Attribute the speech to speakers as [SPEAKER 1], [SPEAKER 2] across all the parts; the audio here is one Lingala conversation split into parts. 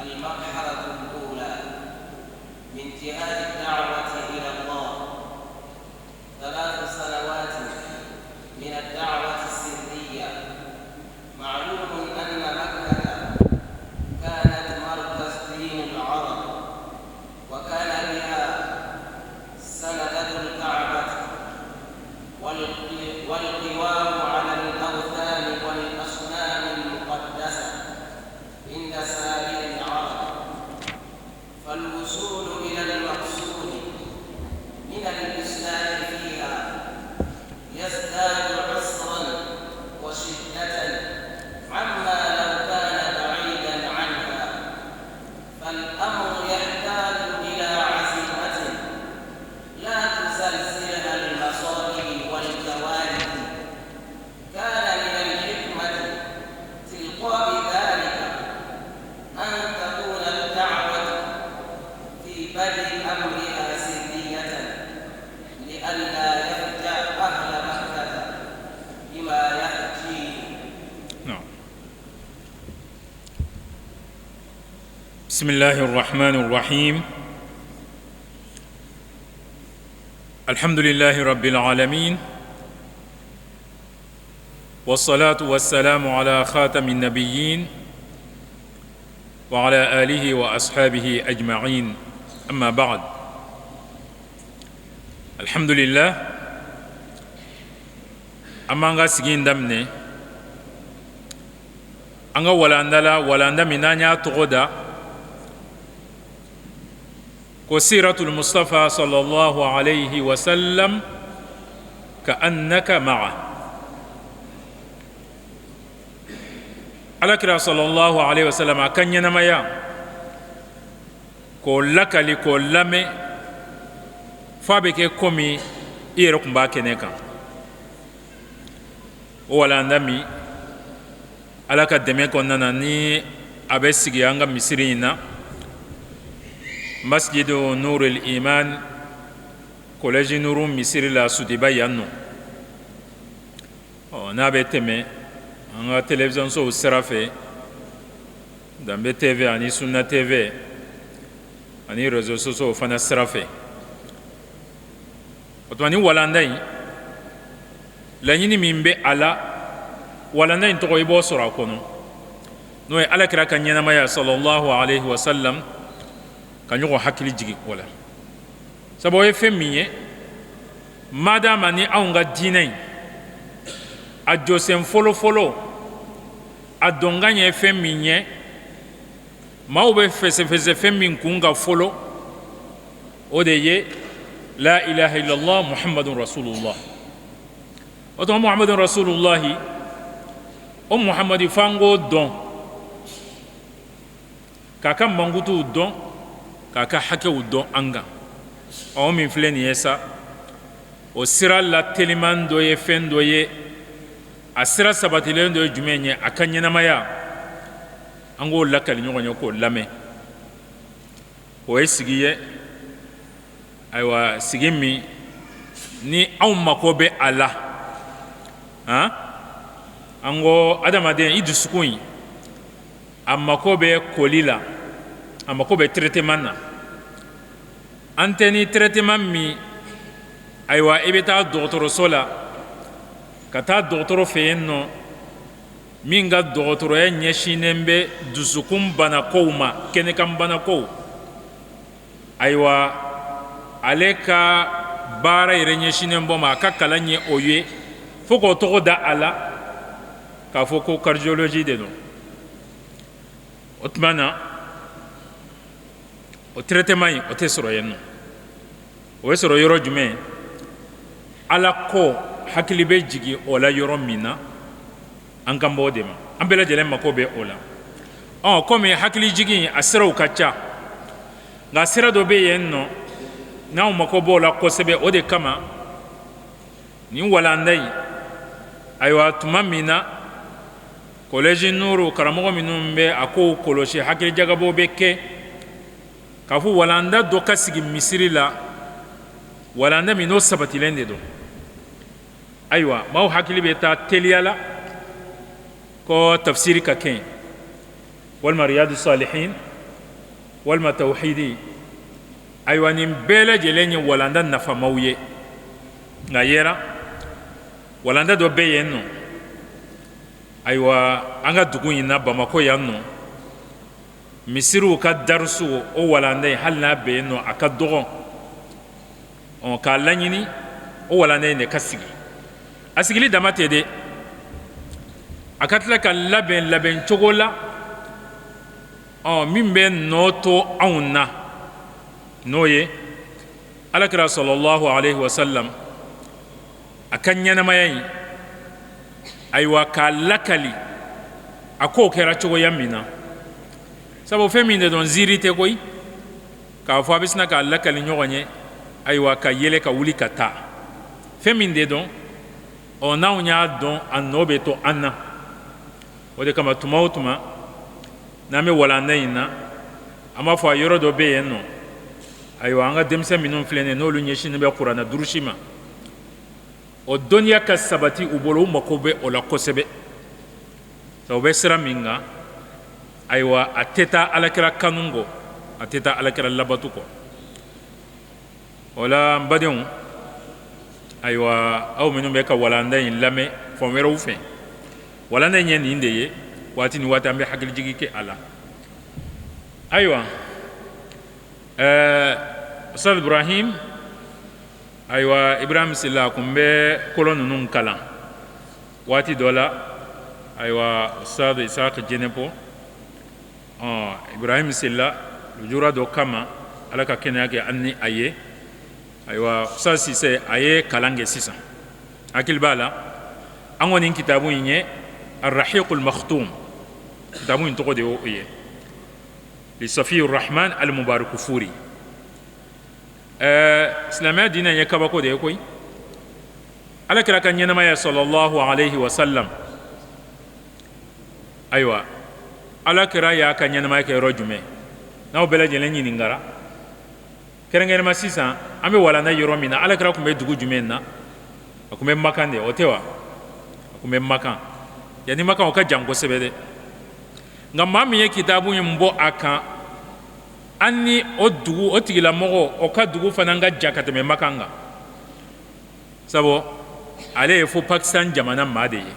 [SPEAKER 1] المرحلة الأولى من جهاد الدعوة إلى الله 3 سنوات من الدعوة السرية. معلوم أن مكة كانت مركز دين العرب، وكان بها سندة الكعبة والقوام على الأوثان والأصنام المقدسة عند سائر العرب، فالوصول إلى المقصود من الإسلام فيها يزداد عسرا وشدة عما لو كان بعيدا عنها، فالأمر يحتاج إلى عزيمة لا تزلزلها المصائب والكوارث. كان من الحكمة تلقاء ذلك أن تكون الدعوة في بدء أمرها سرية لئلا يفجأ أهل مكة بما يأتي.
[SPEAKER 2] بسم الله الرحمن الرحيم. الحمد لله رب العالمين، والصلاة والسلام على خاتم النبيين وعلى آله وأصحابه أجمعين، أما بعد. الحمد لله. أما سجين دمني أنغا ولاندا منانيا تغدا وسيرة المصطفى صلى الله عليه وسلم كأنك معه. alakira sallallahu alaihi wasallam akan ɲɛnamaya k'o lakali k'o lamɛn f'a bɛ kɛ komi i yɛrɛ tun b'a kɛnɛ kan. o walanda min ala ka dɛmɛ kɔnɔna na ni a bɛ sigi an ka misiri in na, masjidu nurul iman collège nuru misiri la Sudiba yan nɔ. n'a bɛ tɛmɛ an ka télévision sow sira fɛ, Danbe TV ani Sunna TV ani réseaux sociaux fana sira fɛ. o tuma ni walanda in laɲini min bɛ a la, walanda in tɔgɔ i b'o sɔrɔ a kɔnɔ, n'o ye alakira ka ɲɛnamaya sallallahu alaihi wasallam, ka ɲɔgɔn hakili jigi o la. sabu o ye fɛn min ye, madama ni anw ka diinɛ in a jɔsen fɔlɔfɔlɔ a dɔnkan ye fɛn min ye, maaw bɛ fɛsɛfɛsɛ fɛn min kun ka fɔlɔ, o de ye la ilaha illallah muhammadun rasulullah. o tuma muhammadun rasulullahi, o muhammadi fango dɔn, k'a ka mankutuw dɔn, k'a ka hakɛw dɔn an kan. o min filɛ nin ye sa, o sira la teliman dɔ ye fɛn dɔ ye, a sira sabatilen dɔ ye jumɛn ye? a ka ɲɛnamaya an k'o lakali ɲɔgɔn ye, k'o lamɛn. o ye sigi ye, ayiwa sigi min ni anw mako bɛ a la, an ko adamaden i dusukun in a mako bɛ koli la, a mako bɛ traitement na. an tɛ ni traitement min, ayiwa i bɛ taa dɔgɔtɔrɔso la ka taa dɔgɔtɔrɔ fɛ yen nɔ, min ka dɔgɔtɔrɔya ɲɛsinnen bɛ dusukun banakow ma, kɛnɛkan banakow. ayiwa ale ka baara yɛrɛ ɲɛsinnen bɔ ma, a ka kalan ye o ye, fo k'o tɔgɔ da a la k'a fɔ ko cardiologie de don. o tuma na o traitement in o tɛ sɔrɔ yen nɔ. o bɛ sɔrɔ yɔrɔ jumɛn? ala ko hakili bɛ jigin o la yɔrɔ min na, an kan b'o de ma. an bɛɛ lajɛlen mako bɛ o la. komi hakili jigin a siraw ka ca, nka sira dɔ bɛ yen nɔ n'anw mako b'o la kosɛbɛ. o de kama nin walanda in, ayiwa tuma min na collège nuru karamɔgɔ minnu bɛ a kow kɔlɔsi, hakili jagabɔ bɛ kɛ, k'a fɔ walanda dɔ ka sigi misiri la, walanda min n'o sabatilen de don. ayiwa maaw hakili bɛ taa teliya la ko tafsiri ka kɛ walima riyadu salihin walma tawhidi aywa nin bɛɛ lajɛlen ye walanda nafamaw ye nka yɛra walanda dɔ bɛ yen nɔ aywa an ka dugu in na Bamako yan nɔ misiriw ka darusu o walanda in hali n'a bɛ yen nɔ a ka dɔgɔ k'a laɲini o walanda in de ka sigi a sigili dama tɛ dɛ a ka tila ka labɛn cogo la min bɛ nɔ to anw na n'o ye alakira sallallahu alaihi wasallam a ka ɲɛnamaya in ayiwa k'a lakali a k'o kɛra cogoya min na sabu fɛn min de dɔn ziiri tɛ koyi k'a fɔ a bɛ sina k'a lakali ɲɔgɔn ye ayiwa ka yɛlɛ ka wuli ka taa fɛn min de dɔn n'anw y'a dɔn a nɔ bɛ to an na o de kama tuma o tuma n'an bɛ walanda in na an b'a fɔ a yɔrɔ dɔ bɛ yen nɔ ayiwa an ka denmisɛn minnu filɛ nin ye n'olu ɲɛsinnen bɛ kuranna durusi ma o dɔnniya ka sabati u bolo u mako bɛ o la kosɛbɛ sabu bɛ sira min kan ayiwa a tɛ taa alakira kanu kɔ a tɛ taa alakira labato kɔ o la n badenw ayiwa aw minnu bɛ ka walanda in lamɛn fan wɛrɛw fɛ walanda in ye nin de ye waati ni waati an bɛ hakilijigi kɛ a la ayiwa Ustaz Ibrahim ayiwa Ibrahim Silla a tun bɛ kolon ninnu kalan waati dɔ la ayiwa Ustaz Isaac Jenebo Ibrahim Silla lujura dɔ kama Ala ka kɛnɛya kɛ an ni a ye ayiwa Ustaz Sise a ye kalan kɛ sisan hakili b'a la an kɔni kitabu in ye Ar-Rahiqul Makhtum kitabu in tɔgɔ de y'o ye Safiur Rahman Al-Mubarak Furi silamɛya diinɛ ye kabako de ye koyi alakira ka ɲɛnamaya sallallahu alaihi wasallam ayiwa alakira y'a ka ɲɛnamaya kɛ yɔrɔ jumɛn n'aw bɛɛ lajɛlen ɲininkara kɛrɛnkɛrɛnma sisan an bɛ walanda yɔrɔ min na alakira tun bɛ dugu jumɛn na a tun bɛ Makan de o tɛ wa a tun bɛ Makan yanni Makan o ka jan kosɛbɛ dɛ nka maa min ye kitabu in bɔ a kan an ni o dugu o tigilamɔgɔ o ka dugu fana ka jan ka tɛmɛ Makan kan sabu ale ye fo Pakistan jamana maa de ye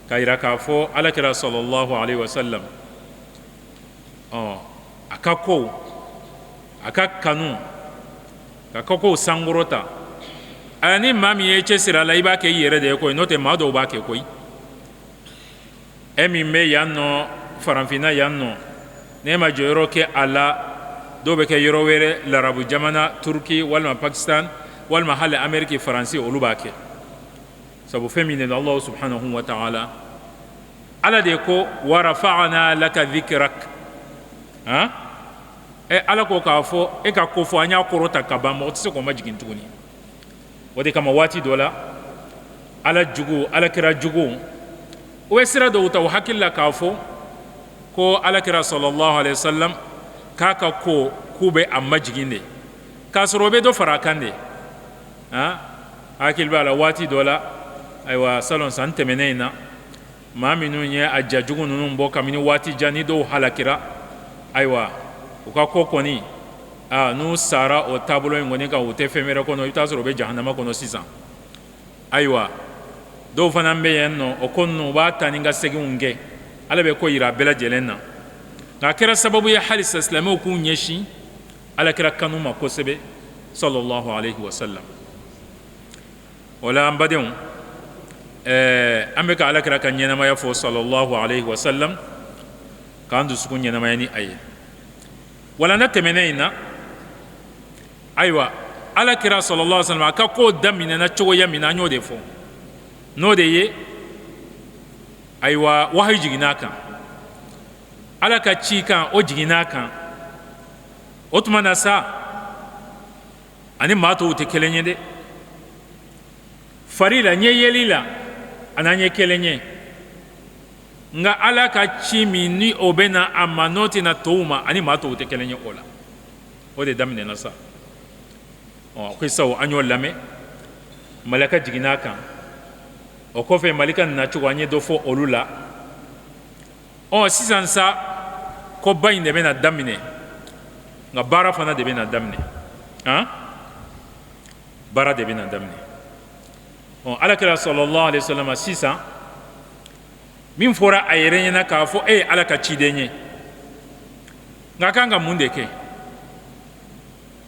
[SPEAKER 2] ka yira k'a fɔ alakira sallallahu alaihi wasallam a ka kow a ka kanu ka kow sankɔrɔta ani maa min ye cɛsiri a la i b'a kɛ i yɛrɛ de ye koyi n'o tɛ maa dɔw b'a kɛ koyi e min bɛ yan nɔ farafinna yan nɔ n'e ma jɔyɔrɔ kɛ a la dɔw bɛ kɛ yɔrɔ wɛrɛ larabu jamana Turki walima Pakistan walima hali Amérique Faransi olu b'a kɛ sabu fɛn min de don Allah subhanahu wa ta'ala Ala de ko wa rafa'na laka dhikrak Ala ko k'a fɔ e ka ko fɔ an y'a kɔrɔta ka ban mɔgɔ tɛ se k'o ma jigin tuguni o de kama waati dɔ la Ala jugu alakira jugu o ye sira dɔw ta o hakili la k'a fɔ ko alakira sallallahu alaihi wasallam k'a ka ko k'u bɛ a majigin de k'a sɔrɔ o bɛ dɔ fara a kan de hakili b'a la waati dɔ la ayiwa salon san tɛmɛnen in na maa minnu ye a ja jugu ninnu bɔ kabini waati jan ni dɔw halakira ayiwa u ka ko kɔni n'u sara o taabolo in kɔni kan u tɛ fɛn wɛrɛ kɔnɔ i bɛ taa sɔrɔ u bɛ jahanama kɔnɔ sisan ayiwa dɔw fana bɛ yen nɔ o ko ninnu u b'a ta ni ka seginw kɛ Ala bɛ ko yira a bɛɛ lajɛlen na nka a kɛra sababu ye halisa silamɛw k'u ɲɛsin alakira kanu ma kosɛbɛ sallallahu alaihi wasallam o la an badenw an bɛ ka alakira ka ɲɛnamaya fɔ sallallahu alaihi wasallam k'an dusukun ɲɛnamaya ni a ye walanda tɛmɛnen in na ayiwa alakira sallallahu alaihi wasallam a ka kow daminɛna cogoya min na an y'o de fɔ n'o de ye ayiwa wahayi jiginn'a kan Ala ka ci kan o jiginn'a kan o tuma na sa ani maa tɔw tɛ kelen ye dɛ fari la ɲɛyɛli la a n'an ye kelen ye nka Ala ka ci min ni o bɛ na a ma n'o tɛna tɔw ma ani maa tɔw tɛ kelen ye o la o de daminɛna sa kisaw an y'o lamɛn malaka jiginn'a kan o kɔfɛ malika nana cogo an ye dɔ fɔ olu la sisan sa ko ba in de bena daminɛ nga baara fana de bena daminɛ baara de bena daminɛ alakira sallallahu alaihi wasallam sisan min fɔra a yɛrɛ ɲɛna k'a fɔ e ye ala ka ciden ye nka a kan ka mun de kɛ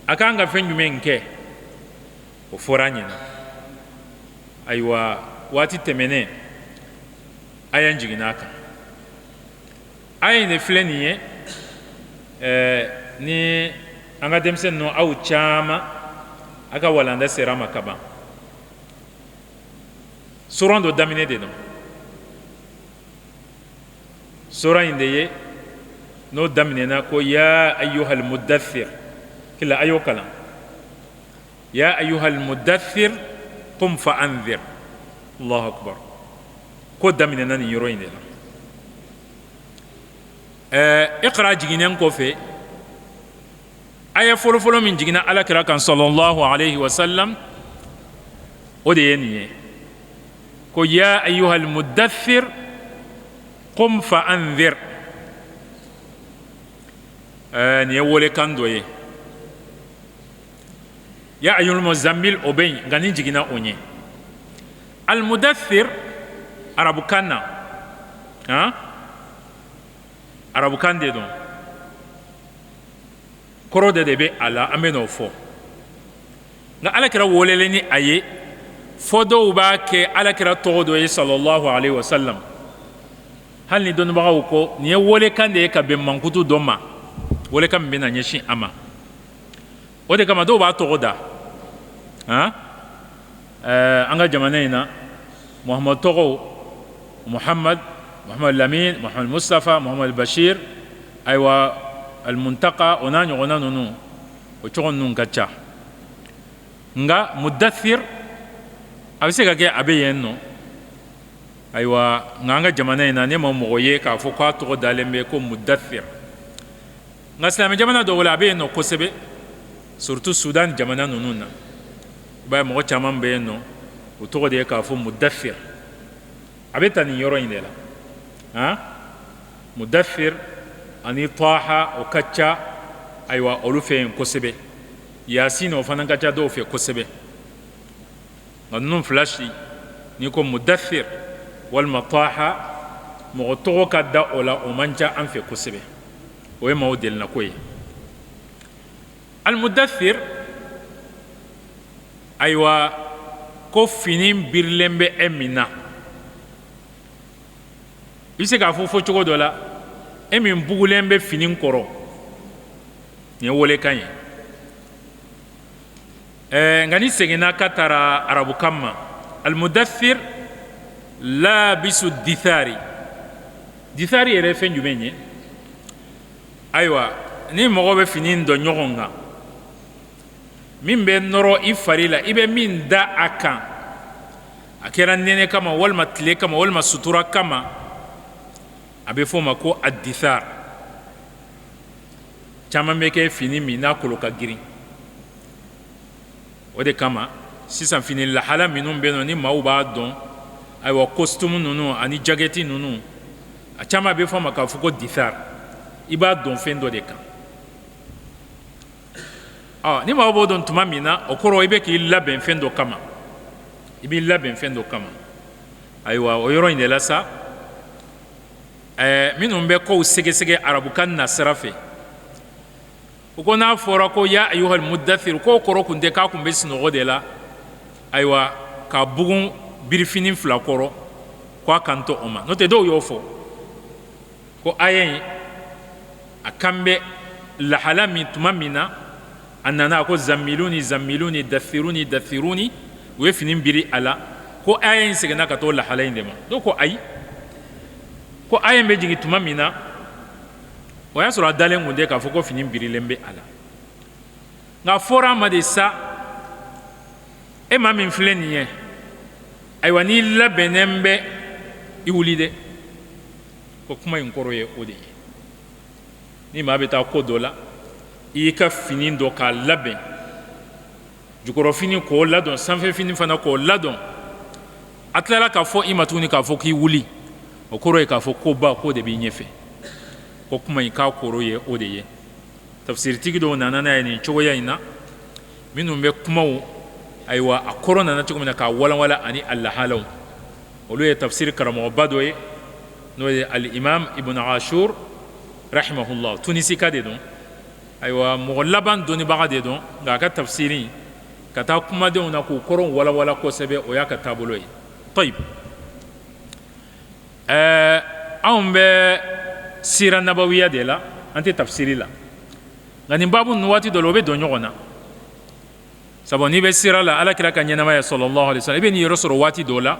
[SPEAKER 2] a kan ka fɛn jumɛn kɛ o fɔra a ɲɛna ayiwa waati tɛmɛnen a y'an jiginna a kan a ye ne filɛ nin ye ni an ka denmisɛnnin ninnu aw caman a ka walanda sera ma ka ban soran dɔ daminɛ de don sura in de ye n'o daminɛna ko ya ayyuhal muddathir kila ayo kalan ya ayyuhal muddathir qum fa anzir allahu akbar ko daminɛna nin yɔrɔ in de la iqra jiginen kɔfɛ aya fɔlɔfɔlɔ min jiginna alakira kan sallallahu alayhi wa sallam o de ye nin ye ko ya ayyuhal muddathir qum fa anzir nin ye welekan dɔ ye ya ayyuhal muzammil o bɛ yen nka nin jiginna o ɲɛ al mudaththir arabukan na arabukan de don kɔrɔ de bɛ a la an bɛ n'o fɔ nka alakira welelen ni a ye fɔ dɔw b'a kɛ alakira tɔgɔ dɔ ye sallallahu alaihi wa sallam hali ni dɔnnibagaw ko nin ye welekan de ye ka bɛn mankutu dɔ ma welekan min bɛ na ɲɛsin a ma o de kama dɔw b'a tɔgɔ da an ka jamana in na muhamadu tɔgɔw muhamadu lamin muhamadu mustafa muhamadu bashir ayiwa almuntaka o n'a ɲɔgɔnna ninnu o cogo ninnu ka ca nka mudaththir a bɛ se ka kɛ a bɛ yen nɔ ayiwa nka an ka jamana in na ne ma mɔgɔ ye k'a fɔ k'a tɔgɔ dalen bɛ ko mudaththir nka silamɛ jamana dɔw la a bɛ yen nɔ kosɛbɛ surtout sudan jamana ninnu na i b'a ye mɔgɔ caman bɛ yen nɔ o tɔgɔ de ye k'a fɔ mudaththir a bɛ ta nin yɔrɔ in de la mudaththir ani taha o ka ca ayiwa olu fɛ yen kosɛbɛ yasin o fana ka ca dɔw fɛ kosɛbɛ nka ninnu fila si n'i ko mudaththir walima taha mɔgɔ tɔgɔ ka da o la o man ca an fɛ kosɛbɛ o ye maaw delina ko ye al mudaththir ayiwa ko fini birilen bɛ e min na i bɛ se k'a fɔ cogo dɔ la e min bugulen bɛ fini kɔrɔ nin ye welekan ye nka ni seginna ka taara arabukan ma al mudaththir labisu dithari dithari yɛrɛ ye fɛn jumɛn ye ayiwa ni mɔgɔ bɛ fini dɔ ɲɔgɔn kan min bɛ nɔrɔ i fari la i bɛ min da a kan a kɛra nɛnɛ kama walima tile kama walima sutura kama a bɛ fɔ o ma ko adithar caman bɛ kɛ fini min n'a kolo ka girin o de kama sisan fini lahala minnu bɛ yen nɔ ni maaw b'a dɔn ayiwa costume ninnu ani jakɛti ninnu a caman bɛ fɔ o ma k'a fɔ ko dithar i b'a dɔn fɛn dɔ de kan ni maaw b'o dɔn tuma min na o kɔrɔ i bɛ k'i labɛn fɛn dɔ kama i b'i labɛn fɛn dɔ kama ayiwa o yɔrɔ in de la sa minnu bɛ kow sɛgɛsɛgɛ arabukan na sira fɛ u ko n'a fɔra ko ya ayyuhal mudaththir k'o kɔrɔ tun tɛ k'a tun bɛ sunɔgɔ de la ayiwa ka bugun birifini fila kɔrɔ k'a kan to o ma n'o tɛ dɔw y'o fɔ ko aya in a kan bɛ lahala min tuma min na a nana ko zammiluni zammiluni daththiruni daththiruni u ye fini biri a la ko aya in seginna ka t'o lahala in de ma dɔw ko ayi ko aya in bɛ jigin tuma min na o y'a sɔrɔ a dalen tun tɛ k'a fɔ ko fini birilen bɛ a la nka fɔra a ma de sa e maa min filɛ nin ye ayiwa n'i labɛnnen bɛ i wuli dɛ ko kuma in kɔrɔ ye o de ye ni maa bɛ taa ko dɔ la i y'i ka fini dɔ k'a labɛn jukɔrɔfini k'o ladɔn sanfɛfini fana k'o ladɔn a tilala k'a fɔ i ma tuguni k'a fɔ k'i wuli o kɔrɔ ye k'a fɔ ko ba k'o de b'i ɲɛfɛ ko kuma i k'a koro ye o de ye tafsiritigi dɔw nana n'a ye nin cogoya in na minnu bɛ kumaw ayiwa a kɔrɔ nana cogo min na k'a walanwala ani a lahalaw olu ye tafsir karamɔgɔba dɔ ye n'o ye al-imam ibn ashur rahimahullah tunisika de don ayiwa mɔgɔ laban dɔnnibaga de don nka a ka tafsiri ka taa kumadenw na k'u kɔrɔw walawala kosɛbɛ o y'a ka taabolo ye tayib anw bɛ sira nabawiya de la an tɛ tafsiri la nka nin babu ninnu waati dɔ la o bɛ don ɲɔgɔn na sabu n'i bɛ sira la alakira ka ɲɛnamaya sallallahu alaihi wasallam i bɛ nin yɔrɔ sɔrɔ waati dɔ la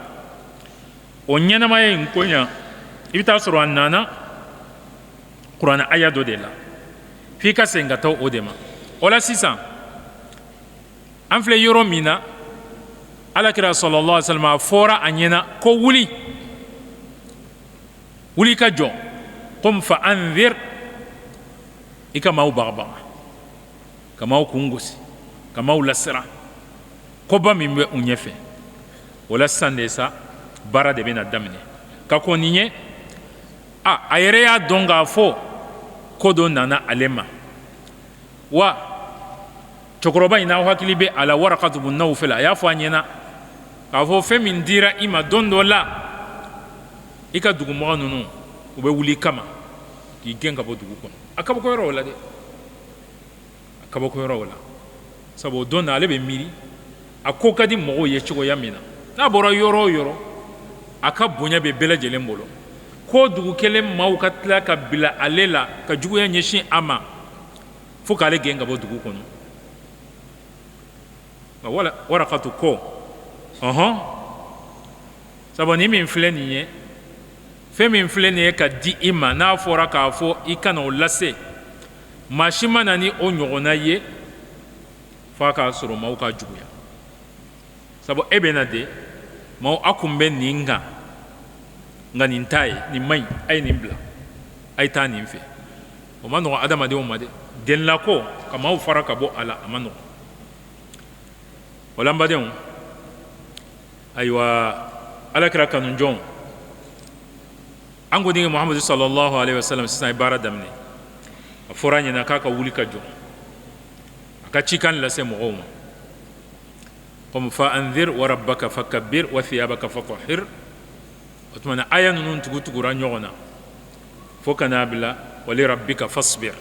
[SPEAKER 2] o ɲɛnamaya in ko ɲa i bɛ taa sɔrɔ a nana kuranɛ aya dɔ de la f'i ka segin ka taa o de ma o la sisan an filɛ yɔrɔ min na alakira sallallahu alaihi wasallam a fɔra a ɲɛna ko wuli ka jɔ qum fa anzir i ka maaw bagabaga ka maaw kun gosi ka maaw lasira koba min bɛ u ɲɛfɛ o la sisan de sa baara de bɛna daminɛ ka kɔn nin ye a yɛrɛ y'a dɔn k'a fɔ ko dɔ nana ale ma wa cɛkɔrɔba in n'aw hakili bɛ a la Warakatu bun Nawfal a y'a fɔ a ɲɛna k'a fɔ fɛn min dira i ma don dɔ la i ka dugumɔgɔ ninnu u bɛ wuli kama k'i gɛn ka bɔ dugu kɔnɔ a kabako yɔrɔ o la dɛ a kabako yɔrɔ o la sabu o don na ale bɛ miiri a ko ka di mɔgɔw ye cogoya min na n'a bɔra yɔrɔ o yɔrɔ a ka bonya bɛ bɛɛ lajɛlen bolo ko dugu kelen maaw ka tila ka bila ale la ka juguya ɲɛsin a ma fo k'ale gɛn ka bɔ dugu kɔnɔ Warakatu ko sabu nin min filɛ nin ye fɛn min filɛ nin ye ka di i ma n'a fɔra k'a fɔ i kana o lase maa si ma na ni o ɲɔgɔnna ye f'a k'a sɔrɔ maaw ka juguya sabu e bɛ na de maaw a kun bɛ nin kan nka nin t'a ye nin man ɲi a ye nin bila a ye taa nin fɛ o ma nɔgɔn adamadenw ma dɛ dɛnlako ka maaw fara ka bɔ a la a ma nɔgɔn o la n badenw ayiwa alakira kanujɔnw an ko denkɛ Muhamadu sallallahu alaihi wasallam sisan ye baara daminɛ a fɔra a ɲɛna k'a ka wuli ka jɔ a ka cikan lase mɔgɔw ma qum fa anzir wa rabbaka fakabbir wa thiyabaka fatahhir o tuma na aya ninnu tugura ɲɔgɔn na fo ka n'a bila wa li rabbika fasbir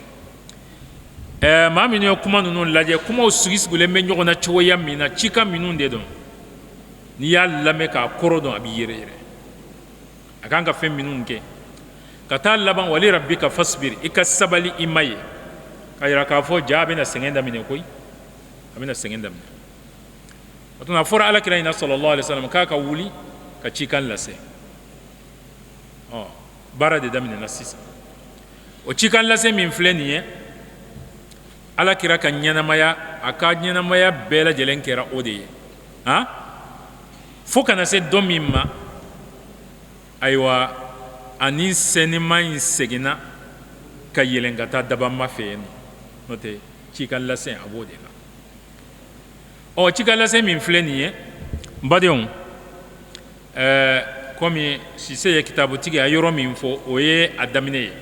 [SPEAKER 2] maa minnu ye kuma ninnu lajɛ kumaw sigisigilen bɛ ɲɔgɔn na cogoya min na cikan minnu de don n'i y'a lamɛn k'a kɔrɔ dɔn a b'i yɛrɛ yɛrɛ a kan ka fɛn minnu kɛ ka taa laban wali rabbika fasbir i ka sabali i ma ye ka yira k'a fɔ ja a bɛna sɛgɛn daminɛ koyi a bɛna sɛgɛn daminɛ o tuma a fɔra alakira in na sallallahu alaihi wasallam k'a ka wuli ka cikan lase baara de daminɛna sisan o cikan lase min filɛ nin ye alakira ka ɲɛnamaya a ka ɲɛnamaya bɛɛ lajɛlen kɛra o de ye fo kana se don min ma ayiwa ani sɛnima in seginna ka yɛlɛn ka taa dabanma fɛ yen n'o tɛ cikan lase a b'o de la cikan lase min filɛ nin ye n badenw komi Sise ye kitabutigi a yɔrɔ min fɔ o ye a daminɛ ye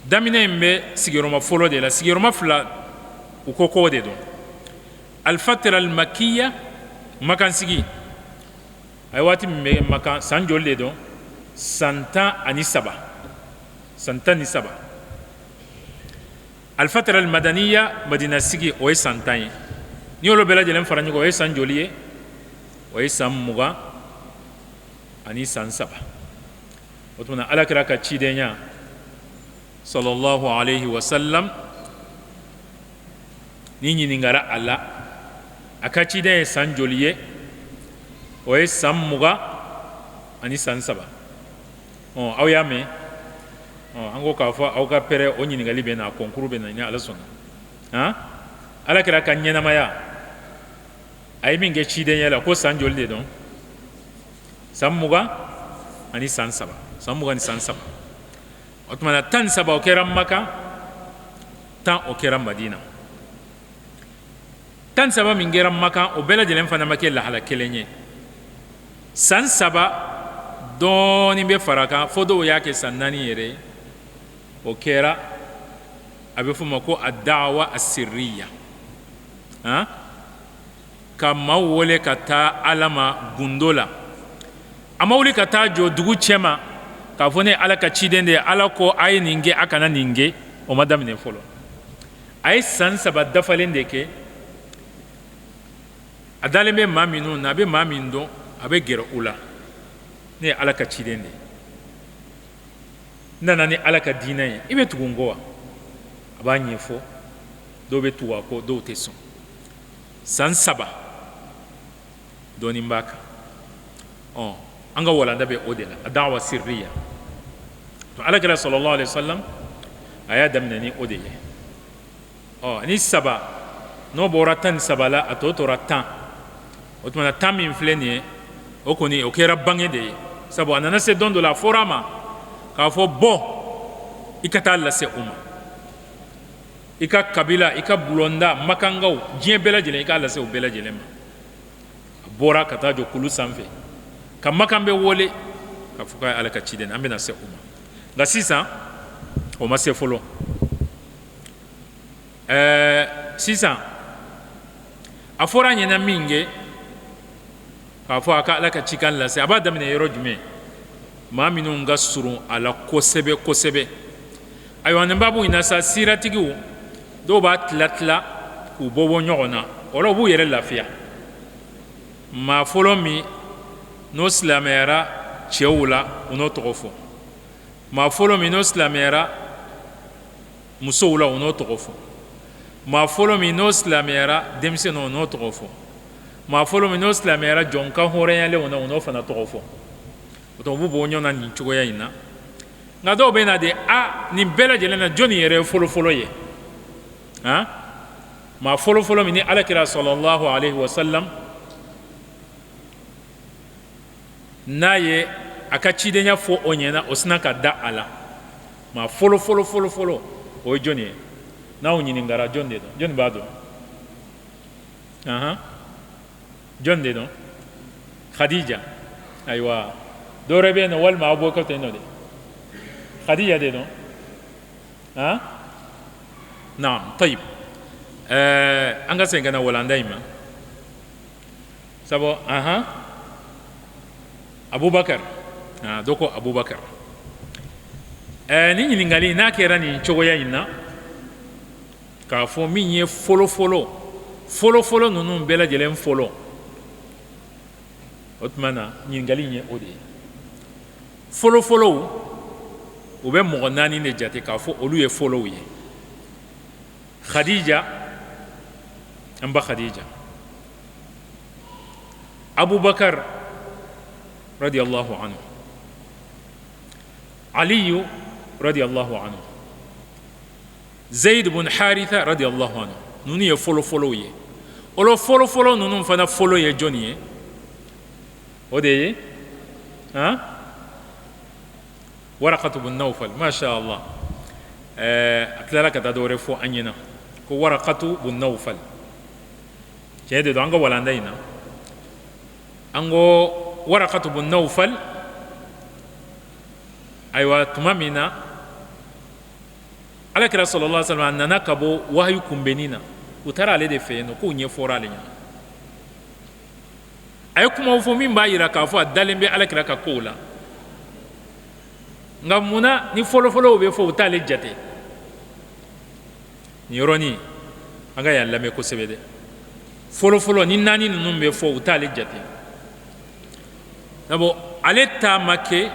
[SPEAKER 2] daminɛ in bɛ sigiyɔrɔma fɔlɔ de la sigiyɔrɔma fila u ko k'o de don al-fatra al-makkiya makansigi a ye waati min bɛ makan san joli de don san 13 san 13 al-fatra al-madaniya madina sigi o ye san 10 ye n'i y'olu bɛɛ lajɛlen fara ɲɔgɔn o ye san joli ye o ye san 20 ani san 3 o tuma na alakira ka cidenya sallallahu alaihi wasallam ni ɲininkara a la a ka ciden ye san joli ye o ye san 20 ani san 3 aw y'a mɛn an ko k'a fɔ aw ka pɛrɛ o ɲininkali bɛ na kɔnkuru bɛ na ni ala sɔnna alakira ka ɲɛnamaya a ye min kɛ cidenya la ko san joli de don san 20 ani san 3 san 20 ani san 3 o tuma na 13 o kɛra Maka 10 o kɛra Madina 13 min kɛra Maka o bɛɛ lajɛlen fana ma kɛ lahala kelen ye san 3 dɔɔni bɛ fara kan fo dɔw y'a kɛ san 4 yɛrɛ ye o kɛra a bɛ fɔ ma ko ad-da'wa as-sirriya ka maaw wele ka taa Ala ma gundo la a ma wuli ka taa jɔ dugu cɛma k'a fɔ ne ye Ala ka ciden de ye Ala ko a ye nin kɛ a kana nin kɛ o ma daminɛ fɔlɔ a ye san 3 dafalen de kɛ a dalen bɛ maa minnu na a bɛ maa min dɔn a bɛ gɛrɛ u la ne ye Ala ka ciden de ye n nana ni Ala ka diinɛ ye i bɛ tugu n kɔ wa a b'a ɲɛfɔ dɔw bɛ tugu a kɔ dɔw tɛ sɔn san 3 dɔɔnin b'a kan an ka walanda bɛ o de la ad-da'wa sirriya to Alakira sallallahu alaihi wasallam a y'a daminɛ ni o de ye ni 3 n'o bɔra 13 la a tɔ tora 10 o tuma na 10 min filɛ nin ye o kɔni o kɛra bange de ye sabu a nana se don dɔ la a fɔra a ma k'a fɔ bɔ i ka taa lase u ma i ka kabila i ka bulonda makangaw diɲɛ bɛɛ lajɛlen i k'a lase u bɛɛ lajɛlen ma a bɔra ka taa jɔ kulu sanfɛ ka makan bɛ wele k'a fɔ k'a ye Ala ka ciden an bɛna se u ma nka sisan o ma se fɔlɔ sisan a fɔra a ɲɛna min kɛ k'a fɔ a ka Ala ka cikan lase a b'a daminɛ yɔrɔ jumɛn maa minnu ka surun a la kosɛbɛ kosɛbɛ ayiwa nin baabu in na sa siratigiw dɔw b'a tila k'u bɔ ɲɔgɔn na o la u b'u yɛrɛ lafiya maa fɔlɔ min n'o silamɛyara cɛw la u n'o tɔgɔ fɔ maa fɔlɔ min n'o silamɛyara musow la u n'o tɔgɔ fɔ maa fɔlɔ min n'o silamɛyara denmisɛnninw u n'o tɔgɔ fɔ maa fɔlɔ min n'o silamɛyara jɔnkan hɔrɔnyalenw na u n'o fana tɔgɔ fɔ o tuma u b'u bɔ ɲɔgɔn na nin cogoya in na nka dɔw bɛ na de nin bɛɛ lajɛlen na jɔnni yɛrɛ ye fɔlɔfɔlɔ ye maa fɔlɔfɔlɔ min ni Alakira sallallahu alaihi wasallam n'a ye a ka cidenya fɔ o ɲɛna o sina ka da a la maa fɔlɔfɔlɔ o ye jɔnni ye n'aw ɲininkara jɔn de dɔn jɔnni b'a dɔn jɔn de dɔn Khadija ayiwa dɔ wɛrɛ bɛ yen nɔ walima aw bɔ kɔ tɛ nɔ de Khadija de dɔn naam tayib an ka segin ka na walanda in ma sabu Abubakar dɔ ko Abubakar ni ɲininkali n'a kɛra nin cogoya in na k'a fɔ min ye fɔlɔfɔlɔ ninnu bɛɛ lajɛlen fɔlɔ o tuma na ɲininkali in ye o de ye fɔlɔfɔlɔw u bɛ mɔgɔ 4 de jate k'a fɔ olu ye fɔlɔw ye Khadija an ba Khadija Abubakar radiyallahu anhu Aliyu radiyallahu anhu Zaid bin Haritha radiyallahu anhu ninnu ye fɔlɔfɔlɔw ye olu fɔlɔfɔlɔ ninnu fana fɔlɔ ye jɔnni ye o de ye Waraqatu bin Nawfal masha Allah a tilala ka taa dɔ wɛrɛ fɔ an ɲɛna ko Waraqatu bin Nawfal tiɲɛ de don an ka walanda in na an ko Waraqatu bin Nawfal ayiwa tuma min na Alakira sallallahu alaihi wasallam a nana ka bɔ wahayu kunbɛnni na u taara ale de fɛ yen nɔ k'o ɲɛfɔra ale ɲɛna a ye kumaw fɔ min b'a yira k'a fɔ a dalen bɛ Alakira ka kow la nka munna ni fɔlɔfɔlɔw bɛ fɔ u t'ale jate nin yɔrɔnin an ka yan lamɛn kosɛbɛ dɛ fɔlɔfɔlɔ ni 4 ninnu bɛ fɔ u t'ale jate nabo ale ta ma kɛ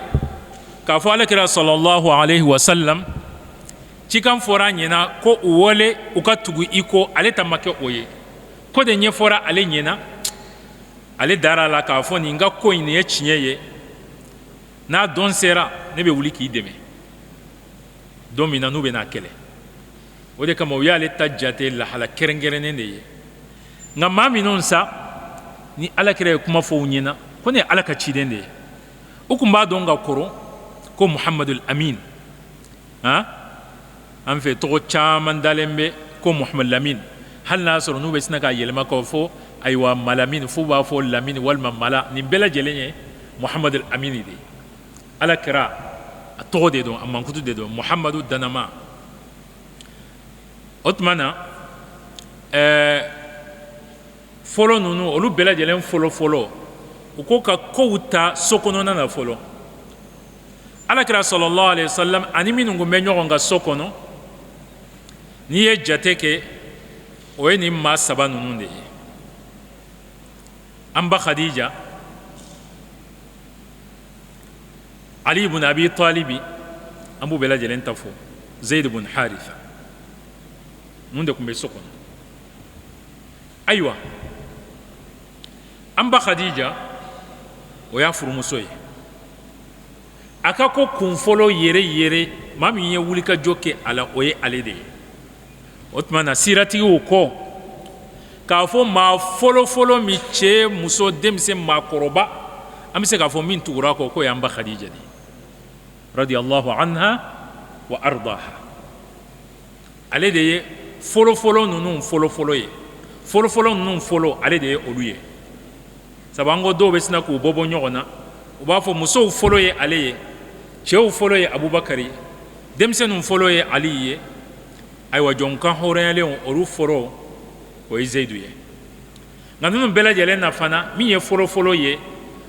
[SPEAKER 2] k'a fɔ Alakira sallallahu alaihi wasallam cikan fɔra ɲɛna ko u wale u ka tugu i kɔ ale ta ma kɛ o ye ko de ɲɛfɔra ale ɲɛna ale dara la k'a fɔ nin ka ko in nin ye tiɲɛ ye n'a dɔn sera ne bɛ wuli k'i dɛmɛ don min na n'u bɛ n'a kɛlɛ o de kama u y'ale ta jate lahala kɛrɛnkɛrɛnnen de ye nka maa minnu sa ni Alakira ye kuma fɔ u ɲɛna ko ne ye Ala ka ciden de ye u tun b'a dɔn ka kɔrɔ ko Muhammadul Amin an fɛ tɔgɔ caman dalen bɛ ko Muhammadul Amin hali n'a sɔrɔ n'u bɛ sina k'a yɛlɛma k'a fɔ ayiwa Malamin f'u b'a fɔ Lamini walima Mala nin bɛɛ lajɛlen ye Muhammadul Amin de ye Alakira a tɔgɔ de don a mankutu de don muhamadu danama o tuma na fɔlɔ ninnu olu bɛɛ lajɛlen fɔlɔ u ko ka kow ta so kɔnɔna na fɔlɔ alakira sallallahu alaihi wasallam ani minnu kun bɛ ɲɔgɔn ka so kɔnɔ n'i ye jate kɛ o ye nin maa saba ninnu de ye an ba khadija ali ibn abi talibi an b'u bɛɛ lajɛlen ta fɔ zayd ibn haritha ninnu de kun bɛ so kɔnɔ ayiwa an ba khadija o y'a furumuso ye a ka ko kunfɔlɔ yɛrɛ maa min ye wulikajɔ kɛ a la o ye ale de ye o tuma na siratigiw kɔ k'a fɔ maa fɔlɔfɔlɔ min cɛ muso denmisɛn maakɔrɔba an bɛ se k'a fɔ min tugura kɔ k'o y'an ba khadija de ye radiyallahu anha wa ardaha ale de ye fɔlɔfɔlɔ ninnu fɔlɔfɔlɔ ye fɔlɔfɔlɔ ninnu fɔlɔ ale de ye olu ye sabu an ko dɔw bɛ sina k'u bɔ ɲɔgɔn na u b'a fɔ musow fɔlɔ ye ale ye cɛw fɔlɔ ye abubakari ye denmisɛnninw fɔlɔ ye ali ye ayiwa jɔnkan hɔrɔnyalenw olu fɔlɔ o ye zeyidu ye nka ninnu bɛɛ lajɛlen na fana min ye fɔlɔfɔlɔ ye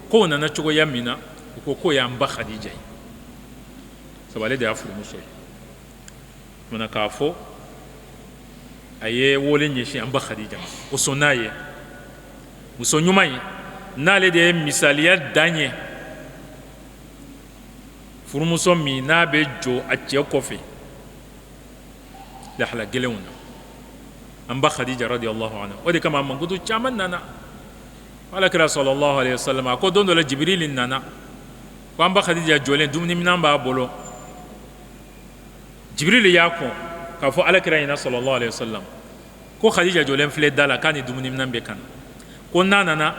[SPEAKER 2] k'o nana cogoya min na u ko k'o y'an ba khadija ye sabu ale de y'a furumuso ye tuma k'a fɔ a ye wole ɲɛsin an ba khadija ma o sɔn n'a ye muso ɲuman ye n'ale de ye misaliya dan ye furumuso min n'a bɛ jɔ a cɛ kɔfɛ lahala gɛlɛnw na an ba khadija radiyallahu anha o de kama a mankutu caman nana alakira sallallahu alaihi wasallam a ko don dɔ la jibirili nana ko an ba khadija jɔlen dumuniminɛn b'a bolo jibirili y'a kɔn k'a fɔ alakira ɲɛna sallallahu alaihi wasallam ko khadija jɔlen filɛ da la k'a ni dumuniminɛn bɛ kana ko n'a nana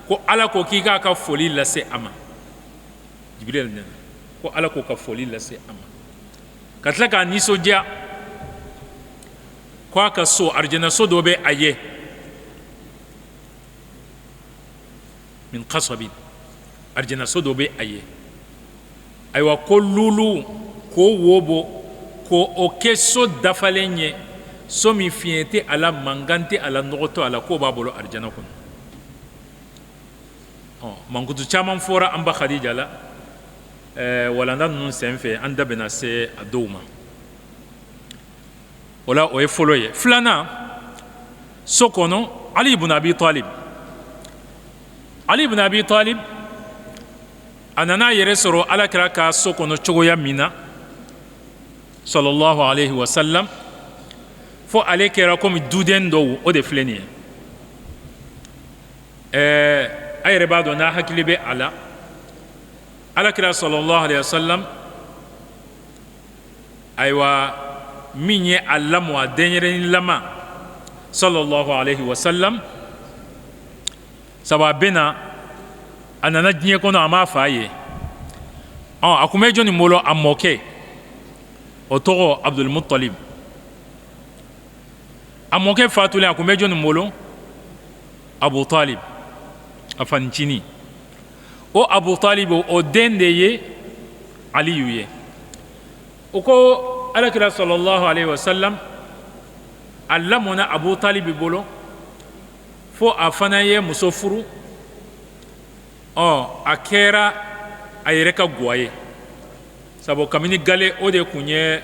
[SPEAKER 2] ko ala ko k'i k'a ka foli lase a ma jibirili nana ko ala k'o ka foli lase a ma ka tila k'a nisɔndiya ko a ka so arijana so dɔ bɛ a ye min qasabin arijana so dɔ bɛ a ye ayiwa ko lulu k'o wo bɔ k'o kɛ so dafalen ye so min fiɲɛ tɛ a la mankan tɛ a la nɔgɔ tɛ a la k'o b'a bolo arijana kɔnɔ mankutu caman fɔra an ba khadija la walanda ninnu senfɛ an da bɛna se a dɔw ma o la o ye fɔlɔ ye filanan so kɔnɔ ali ibn abi talib a nana a yɛrɛ sɔrɔ alakira ka so kɔnɔ cogoya min na sallallahu alaihi wasallam fo ale kɛra komi duden dɔw o de filɛ nin ye a yɛrɛ b'a dɔn n'a hakili bɛ a la alakira sallallahu alaihi wasallam ayiwa min ye a lamɔ a denyɛrɛninlama sallallahu alaihi wasallam sabu a bɛna a nana diɲɛ kɔnɔ a m'a fa a ye a kun bɛ jɔnni bolo a mɔkɛ o tɔgɔ abdulmutalib a mɔkɛ fatulen a kun bɛ jɔnni bolo abu talib a fanicinin o abu talib o den de ye aliyu ye o ko alakira sallallahu alaihi wasallam a lamɔna abu talib bolo fo a fana ye muso furu a kɛra a yɛrɛ ka guwa ye sabu kabini gale o de kun ye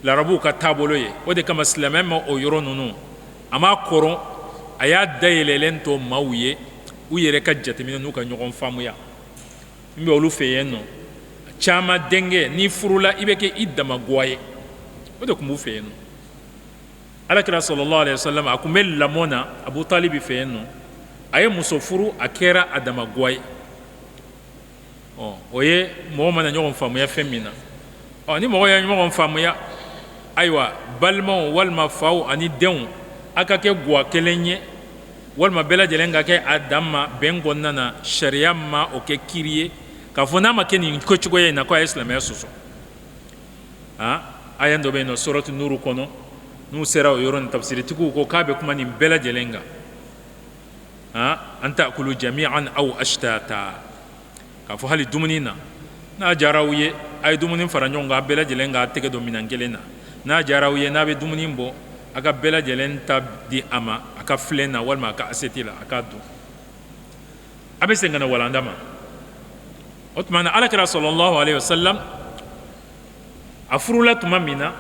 [SPEAKER 2] larabuw ka taabolo ye o de kama silamɛ ma o yɔrɔ ninnu a m'a kɔrɔ a y'a dayɛlɛlen to maaw ye u yɛrɛ ka jateminɛ n'u ka ɲɔgɔn faamuya n bɛ olu fɛ yen nɔ caman denkɛ n'i furula i bɛ kɛ i dama guwa ye o de tun b'u fɛ yen nɔ alakira sallallahu alaihi wasallam a kun bɛ lamɔ na abu talibi fɛ yen nɔ a ye muso furu a kɛra a dama guwa ye o ye mɔgɔ mana ɲɔgɔn faamuya fɛn min na ni mɔgɔ ye ɲɔgɔn faamuya ayiwa balimaw walima faw ani denw a ka kɛ guwa kelen ye walima bɛɛ lajɛlen ka kɛ a dan ma bɛn kɔnɔna na sariya ma o kɛ kiiri ye k'a fɔ n'a ma kɛ nin kocogoya in na ko a ye silamɛya sɔsɔ aya dɔ bɛ yen nɔ suratu nuru kɔnɔ n'u sera o yɔrɔ nin tafsiritigiw ko k'a bɛ kuma nin bɛɛ lajɛlen kan an ta'kulu jami'an aw ashtata k'a fɔ hali dumuni na n'a jara u ye a ye dumuni fara ɲɔgɔn kan a bɛɛ lajɛlen k'a tɛgɛ don minɛn kelen na n'a jara u ye n'a bɛ dumuni bɔ a ka bɛɛ lajɛlen ta di a ma a ka filen na walima a ka aseti la a k'a dun a bɛ segin ka na walanda ma o tuma na alakira sallallahu alaihi wasallam a furula tuma min na